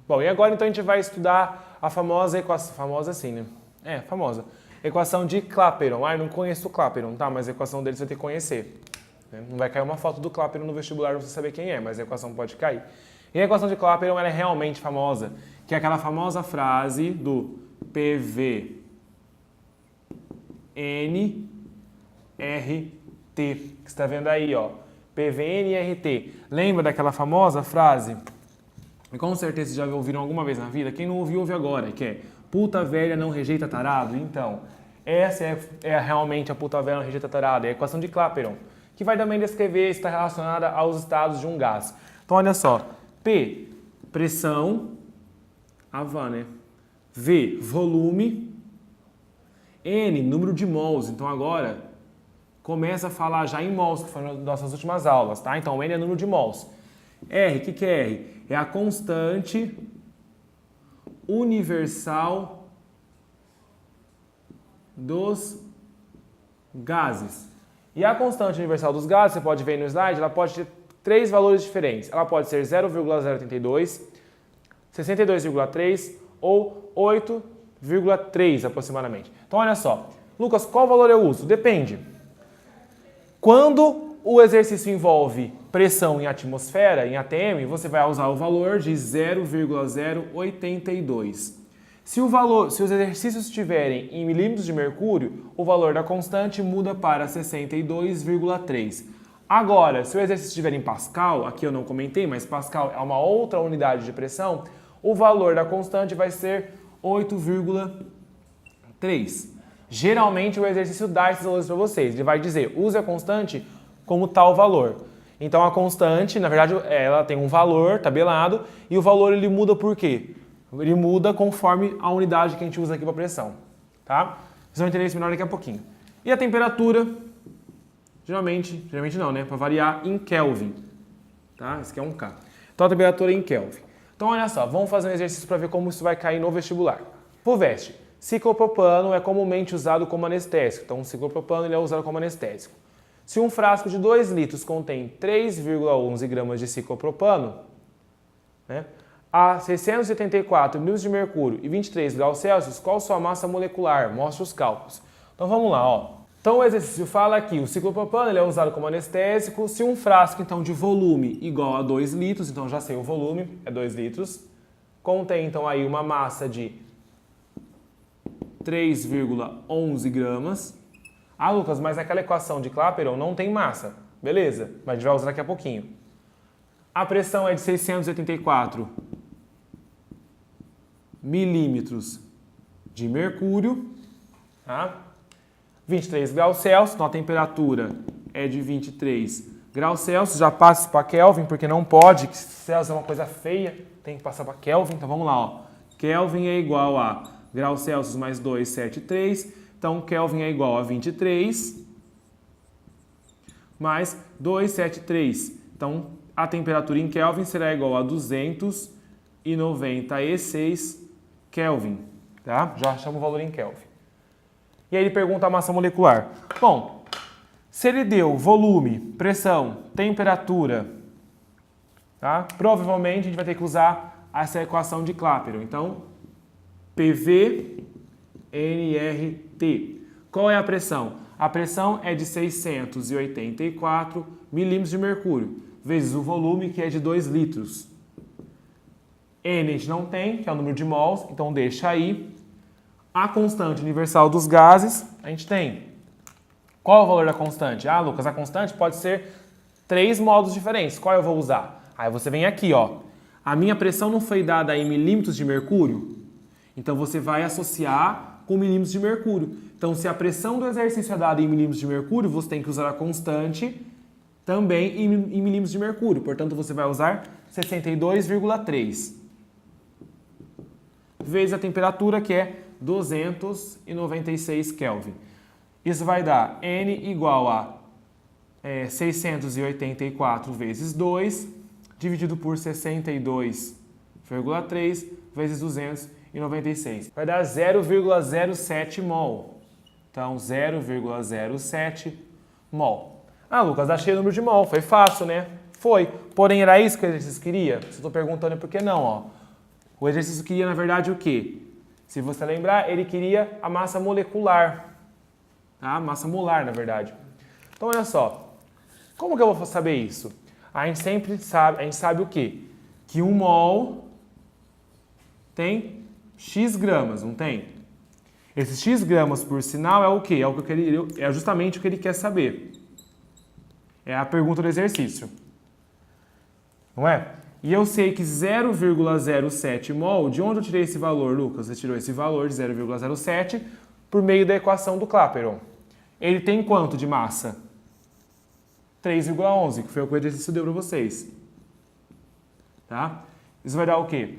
Bom, e agora então a gente vai estudar a famosa equação, famosa assim, né? Famosa. Equação de Clapeyron. Eu não conheço o Clapeyron, tá? Mas a equação dele você vai ter que conhecer. Né? Não vai cair uma foto do Clapeyron no vestibular pra você saber quem é, mas a equação pode cair. E a equação de Clapeyron ela é realmente famosa, que é aquela famosa frase do PV NRT, que você está vendo aí, ó. PVNRT. Lembra daquela famosa frase? E com certeza vocês já ouviram alguma vez na vida. Quem não ouviu, ouve agora, que é puta velha não rejeita tarado. Então, essa é realmente a puta velha não rejeita tarado. É a equação de Clapeyron, que vai também descrever se está relacionada aos estados de um gás. Então, olha só. P, pressão, AVA, né? V, volume. N, número de mols. Então, agora, começa a falar já em mols, que foram nas nossas últimas aulas, tá? Então, N é número de mols. R, o que é R? É a constante universal dos gases. E a constante universal dos gases, você pode ver aí no slide, ela pode ter três valores diferentes. Ela pode ser 0,082, 62,3 ou 8,3 aproximadamente. Então, olha só. Lucas, qual valor eu uso? Depende. Quando o exercício envolve pressão em atmosfera, em ATM, você vai usar o valor de 0,082. Se os exercícios estiverem em milímetros de mercúrio, o valor da constante muda para 62,3. Agora, se o exercício estiver em Pascal, aqui eu não comentei, mas Pascal é uma outra unidade de pressão, o valor da constante vai ser 8,3. Geralmente o exercício dá esses valores para vocês. Ele vai dizer, use a constante como tal valor. Então a constante, na verdade, ela tem um valor tabelado e o valor ele muda por quê? Ele muda conforme a unidade que a gente usa aqui para pressão, tá? Vocês vão entender isso melhor daqui a pouquinho. E a temperatura, geralmente não, né? Para variar em Kelvin, tá? Esse aqui é um K. Então a temperatura é em Kelvin. Então olha só, vamos fazer um exercício para ver como isso vai cair no vestibular. FUVEST. Ciclopropano é comumente usado como anestésico. Então o ciclopropano ele é usado como anestésico. Se um frasco de 2 litros contém 3,11 gramas de ciclopropano, né, a 674 milímetros de mercúrio e 23 graus Celsius, qual sua massa molecular? Mostre os cálculos. Então vamos lá, ó. Então o exercício fala aqui, o ciclopropano ele é usado como anestésico. Se um frasco então de volume igual a 2 litros, então já sei o volume, é 2 litros, contém então aí uma massa de 3,11 gramas. Ah, Lucas, mas aquela equação de Clapeyron não tem massa. Beleza, mas a gente vai usar daqui a pouquinho. A pressão é de 684 milímetros de mercúrio, tá? 23 graus Celsius, então a temperatura é de 23 graus Celsius. Já passa para Kelvin, porque não pode, que Celsius é uma coisa feia, tem que passar para Kelvin. Então vamos lá, ó. Kelvin é igual a graus Celsius mais 273. Então, Kelvin é igual a 23 mais 273. Então, a temperatura em Kelvin será igual a 296 Kelvin. Tá? Já achamos o valor em Kelvin. E aí ele pergunta a massa molecular. Bom, se ele deu volume, pressão, temperatura, tá? Provavelmente a gente vai ter que usar essa equação de Clapeyron. Então, PV NRT. Qual é a pressão? A pressão é de 684 milímetros de mercúrio, vezes o volume, que é de 2 litros. N a gente não tem, que é o número de mols, então deixa aí. A constante universal dos gases, a gente tem. Qual é o valor da constante? Ah, Lucas, a constante pode ser 3 modos diferentes. Qual eu vou usar? Aí você vem aqui, ó. A minha pressão não foi dada em milímetros de mercúrio? Então, você vai associar com milímetros de mercúrio. Então, se a pressão do exercício é dada em milímetros de mercúrio, você tem que usar a constante também em milímetros de mercúrio. Portanto, você vai usar 62,3. Vezes a temperatura, que é 296 Kelvin. Isso vai dar N igual a 684 vezes 2, dividido por 62,3 vezes 296. Vai dar 0,07 mol. Então, 0,07 mol. Ah, Lucas, achei o número de mol. Foi fácil, né? Foi. Porém, era isso que o exercício queria? Se eu estou perguntando por que não, ó. O exercício queria, na verdade, o quê? Se você lembrar, ele queria a massa molecular. Tá? Massa molar, na verdade. Então, olha só. Como que eu vou saber isso? A gente sabe o quê? Que 1 mol tem X gramas, não tem? Esses X gramas, por sinal, é o quê? É justamente o que ele quer saber. É a pergunta do exercício. Não é? E eu sei que 0,07 mol, de onde eu tirei esse valor, Lucas? Você tirou esse valor de 0,07 por meio da equação do Clapeyron. Ele tem quanto de massa? 3,11, que foi o que o exercício deu para vocês. Tá? Isso vai dar o quê?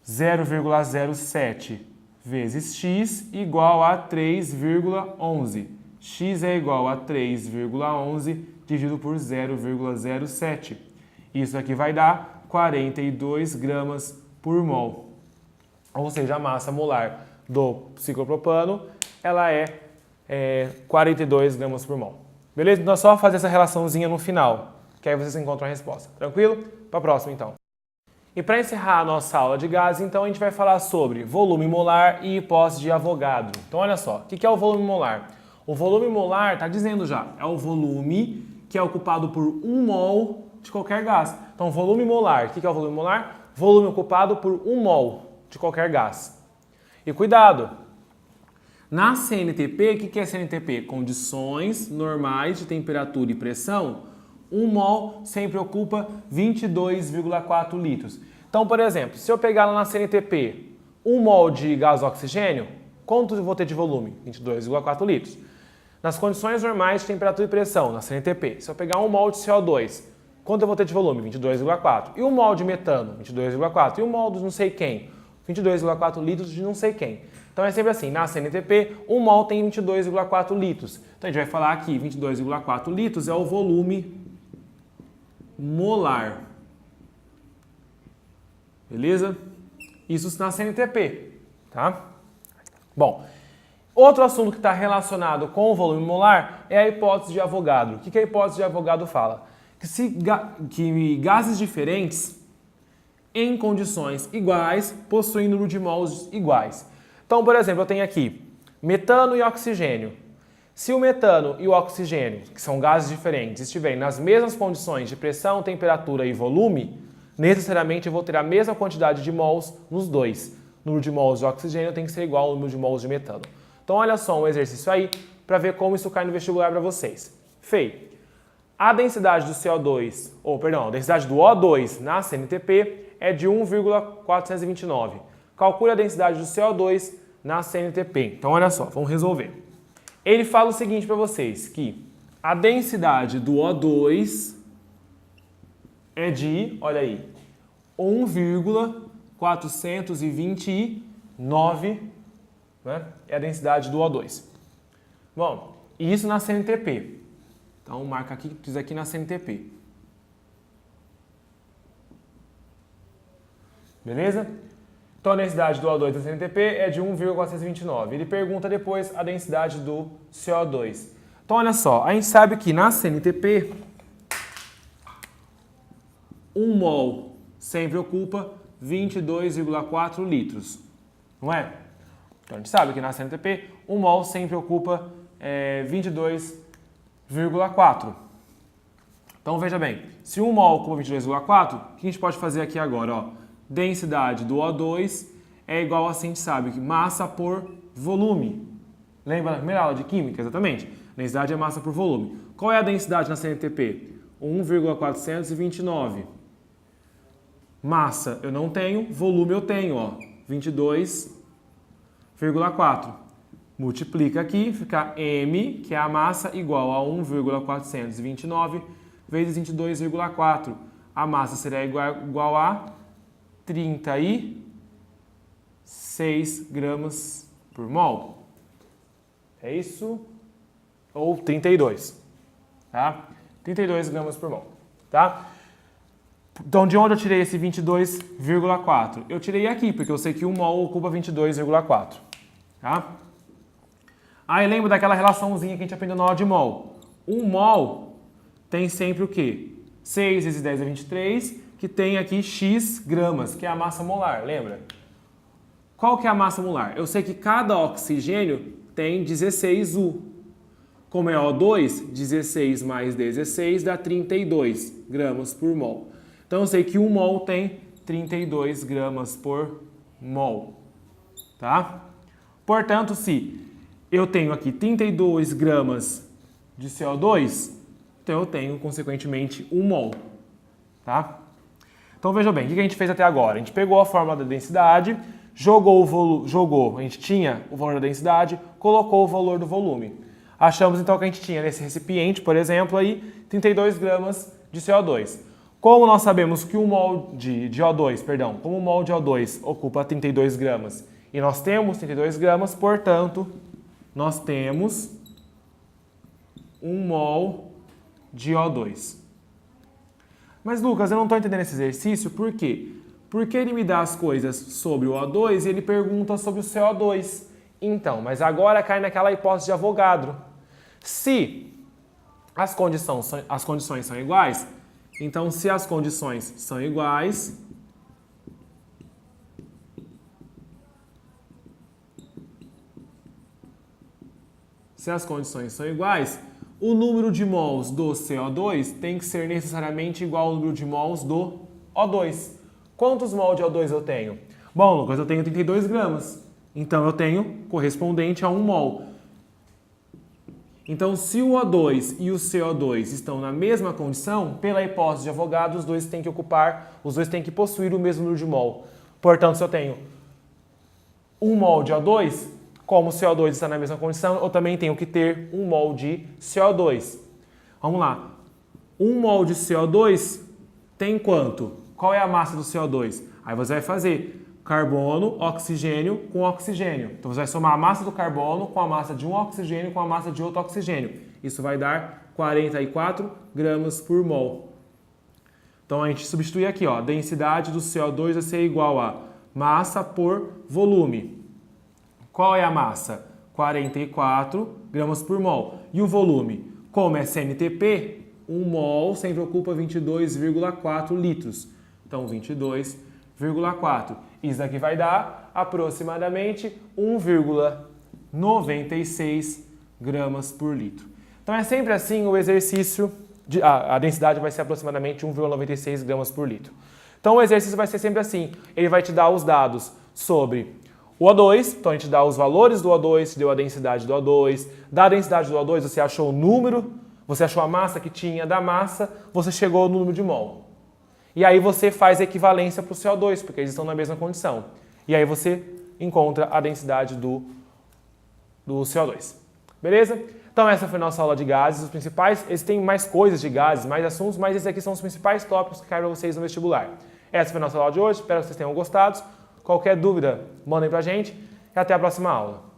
0,07 vezes x igual a 3,11. X é igual a 3,11 dividido por 0,07. Isso aqui vai dar 42 gramas por mol. Ou seja, a massa molar do ciclopropano ela é 42 gramas por mol. Beleza? Então é só fazer essa relaçãozinha no final, que aí vocês encontram a resposta. Tranquilo? Para a próxima, então. E para encerrar a nossa aula de gases, então a gente vai falar sobre volume molar e hipótese de Avogadro. Então olha só, o que é o volume molar? O volume molar, está dizendo já, é o volume que é ocupado por 1 mol de qualquer gás. Então volume molar, o que é o volume molar? Volume ocupado por 1 mol de qualquer gás. E cuidado! Na CNTP, o que é CNTP? Condições normais de temperatura e pressão. 1 mol sempre ocupa 22,4 litros. Então, por exemplo, se eu pegar lá na CNTP 1 mol de gás oxigênio, quanto eu vou ter de volume? 22,4 litros. Nas condições normais de temperatura e pressão, na CNTP, se eu pegar 1 mol de CO2, quanto eu vou ter de volume? 22,4. E 1 mol de metano? 22,4. E 1 mol de não sei quem? 22,4 litros de não sei quem. Então é sempre assim, na CNTP, 1 mol tem 22,4 litros. Então a gente vai falar aqui, 22,4 litros é o volume molar. Beleza? Isso na CNTP, tá? Bom, outro assunto que está relacionado com o volume molar é a hipótese de Avogadro. O que a hipótese de Avogadro fala? Que gases diferentes em condições iguais possuem número de mols iguais. Então, por exemplo, eu tenho aqui metano e oxigênio. Se o metano e o oxigênio, que são gases diferentes, estiverem nas mesmas condições de pressão, temperatura e volume, necessariamente eu vou ter a mesma quantidade de mols nos dois. O número de mols de oxigênio tem que ser igual ao número de mols de metano. Então, olha só um exercício aí para ver como isso cai no vestibular para vocês. Fei, a densidade do CO2, a densidade do O2 na CNTP é de 1,429. Calcule a densidade do CO2 na CNTP. Então, olha só, vamos resolver. Ele fala o seguinte para vocês, que a densidade do O2 é de, olha aí, 1,429, né? É a densidade do O2. Bom, isso na CNTP. Então, marca aqui, diz aqui na CNTP. Beleza? Então, a densidade do O2 da CNTP é de 1,429. Ele pergunta depois a densidade do CO2. Então, olha só, a gente sabe que na CNTP, 1 mol sempre ocupa 22,4 litros, não é? Então, a gente sabe que na CNTP, 1 mol sempre ocupa 22,4. Então, veja bem, se 1 mol ocupa 22,4, o que a gente pode fazer aqui agora? Ó? Densidade do O2 é igual a, assim, a gente sabe, que massa por volume. Lembra da primeira aula de química? Exatamente. Densidade é massa por volume. Qual é a densidade na CNTP? 1,429. Massa eu não tenho, volume eu tenho, ó, 22,4. Multiplica aqui, fica M, que é a massa, igual a 1,429 vezes 22,4. A massa será igual a 36 gramas por mol. É isso? Ou 32, tá? 32 gramas por mol, tá? Então, de onde eu tirei esse 22,4? Eu tirei aqui, porque eu sei que 1 mol ocupa 22,4, tá? Aí, lembra daquela relaçãozinha que a gente aprendeu na aula de mol? 1 mol tem sempre o quê? 6 vezes 10 é 23, que tem aqui X gramas, que é a massa molar, lembra? Qual que é a massa molar? Eu sei que cada oxigênio tem 16 U. Como é O2, 16 mais 16 dá 32 gramas por mol. Então eu sei que 1 mol tem 32 gramas por mol. Tá? Portanto, se eu tenho aqui 32 gramas de CO2, então eu tenho, consequentemente, 1 mol. Tá? Então veja bem, o que a gente fez até agora? A gente pegou a fórmula da densidade, a gente tinha o valor da densidade, colocou o valor do volume. Achamos então que a gente tinha nesse recipiente, por exemplo, aí 32 gramas de CO2. Como nós sabemos que um mol de O2, como um mol de O2 ocupa 32 gramas e nós temos 32 gramas, portanto, nós temos 1 mol de O2. Mas Lucas, eu não estou entendendo esse exercício, por quê? Porque ele me dá as coisas sobre o O2 e ele pergunta sobre o CO2. Então, mas agora cai naquela hipótese de Avogadro. Se as condições são iguais, então se as condições são iguais, o número de mols do CO2 tem que ser necessariamente igual ao número de mols do O2. Quantos mols de O2 eu tenho? Bom, Lucas, eu tenho 32 gramas. Então eu tenho correspondente a 1 mol. Então, se o O2 e o CO2 estão na mesma condição, pela hipótese de Avogadro, os dois têm que possuir o mesmo número de mol. Portanto, se eu tenho 1 mol de O2, como o CO2 está na mesma condição, eu também tenho que ter 1 mol de CO2. Vamos lá. 1 mol de CO2 tem quanto? Qual é a massa do CO2? Aí você vai fazer carbono, oxigênio com oxigênio. Então você vai somar a massa do carbono com a massa de um oxigênio com a massa de outro oxigênio. Isso vai dar 44 gramas por mol. Então a gente substitui aqui, ó, a densidade do CO2 vai ser igual a massa por volume. Qual é a massa? 44 gramas por mol. E o volume? Como é CNTP, 1 mol sempre ocupa 22,4 litros. Então 22,4. Isso aqui vai dar aproximadamente 1,96 gramas por litro. Então é sempre assim o exercício, a densidade vai ser aproximadamente 1,96 gramas por litro. Então o exercício vai ser sempre assim, ele vai te dar os dados sobre o O2, então a gente dá os valores do O2, deu a densidade do O2, da densidade do O2 você achou o número, você achou a massa que tinha, da massa você chegou no número de mol. E aí você faz a equivalência para o CO2, porque eles estão na mesma condição. E aí você encontra a densidade do CO2. Beleza? Então essa foi a nossa aula de gases, os principais. Eles têm mais coisas de gases, mais assuntos, mas esses aqui são os principais tópicos que caem para vocês no vestibular. Essa foi a nossa aula de hoje, espero que vocês tenham gostado. Qualquer dúvida, mandem pra gente e até a próxima aula.